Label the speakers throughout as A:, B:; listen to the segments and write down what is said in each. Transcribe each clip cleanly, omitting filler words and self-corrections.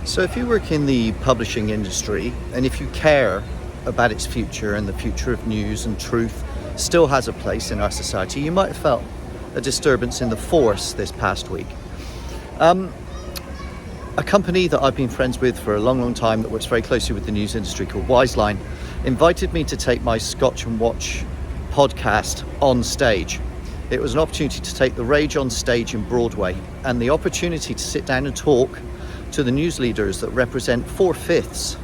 A: So if you work in the publishing industry, and if you care about its future and the future of news and truth still has a place in our society, you might have felt a disturbance in the force this past week. A company that I've been friends with for a long time that works very closely with the news industry called Wiseline invited me to take my Scotch and Watch podcast on stage. It was an opportunity to take the rage on stage in Broadway, and the opportunity to sit down and talk to the news leaders that represent 4/5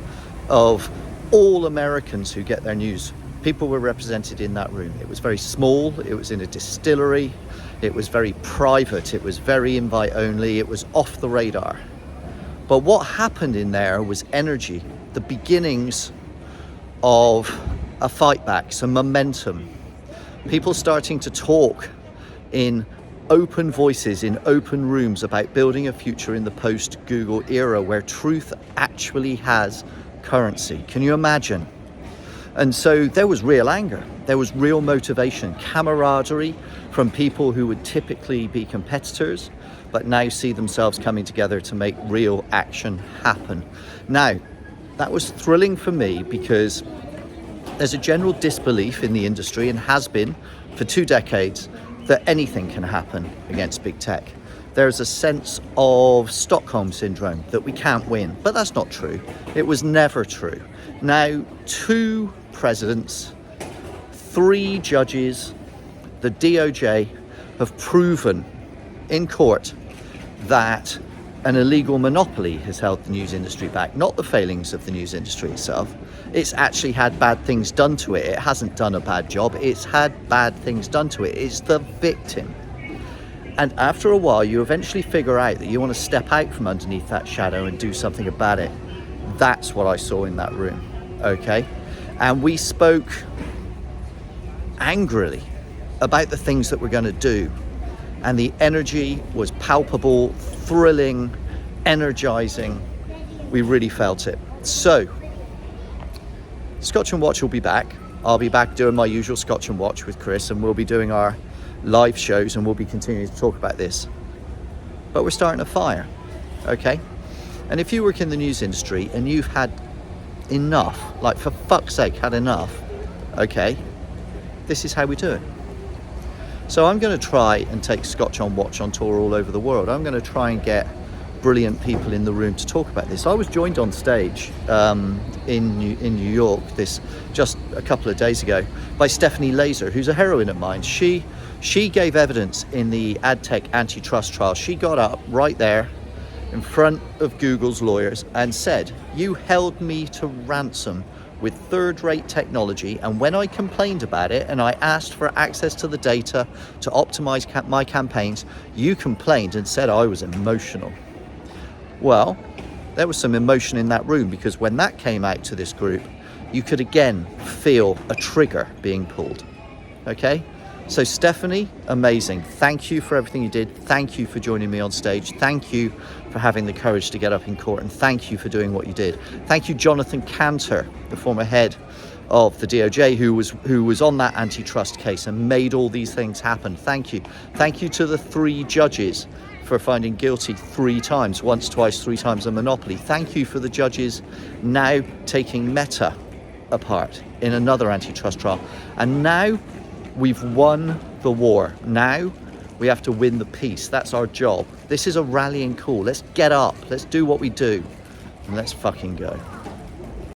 A: of all Americans who get their news. People were represented in that room. It was very small, it was in a distillery, it was very private, it was very invite only, it was off the radar. But what happened in there was energy, the beginnings of a fight back, some momentum. People starting to talk in open voices, in open rooms about building a future in the post-Google era where truth actually has currency. Can you imagine? And so there was real anger, there was real motivation, camaraderie from people who would typically be competitors, but now see themselves coming together to make real action happen. Now, that was thrilling for me because there's a general disbelief in the industry, and has been for 2 decades, that anything can happen against big tech. There's a sense of Stockholm syndrome, that we can't win, but that's not true. It was never true. Now, 2 presidents, 3 judges, the DOJ have proven in court that an illegal monopoly has held the news industry back, not the failings of the news industry itself. It's actually had bad things done to it. It hasn't done a bad job. It's had bad things done to it. It's the victim. And after a while, you eventually figure out that you want to step out from underneath that shadow and do something about it. That's what I saw in that room, okay? And we spoke angrily about the things that we're going to do. And the energy was palpable, thrilling, energizing. We really felt it. So, Scotch and Watch will be back. I'll be back doing my usual Scotch and Watch with Chris, and we'll be doing our live shows, and we'll be continuing to talk about this. But we're starting a fire, okay? And if you work in the news industry and you've had enough, like for fuck's sake, had enough, okay, this is how we do it. So I'm going to try and take Scotch on Watch on tour all over the world. I'm going to try and get brilliant people in the room to talk about this. I was joined on stage in New York just a couple of days ago by Stephanie Laser, who's a heroine of mine. She gave evidence in the AdTech antitrust trial. She got up right there in front of Google's lawyers and said, "You held me to ransom with third-rate technology, and when I complained about it and I asked for access to the data to optimize my campaigns, you complained and said I was emotional." Well, there was some emotion in that room, because when that came out to this group, you could again feel a trigger being pulled, okay? So Stephanie, amazing. Thank you for everything you did. Thank you for joining me on stage. Thank you for having the courage to get up in court, and thank you for doing what you did. Thank you, Jonathan Cantor, the former head of the DOJ, who was on that antitrust case and made all these things happen. Thank you. Thank you to the 3 judges for finding guilty 3 times, once, twice, 3 times a monopoly. Thank you for the judges now taking Meta apart in another antitrust trial. And now we've won the war. Now we have to win the peace. That's our job. This is a rallying call. Let's get up. Let's do what we do. And let's fucking go.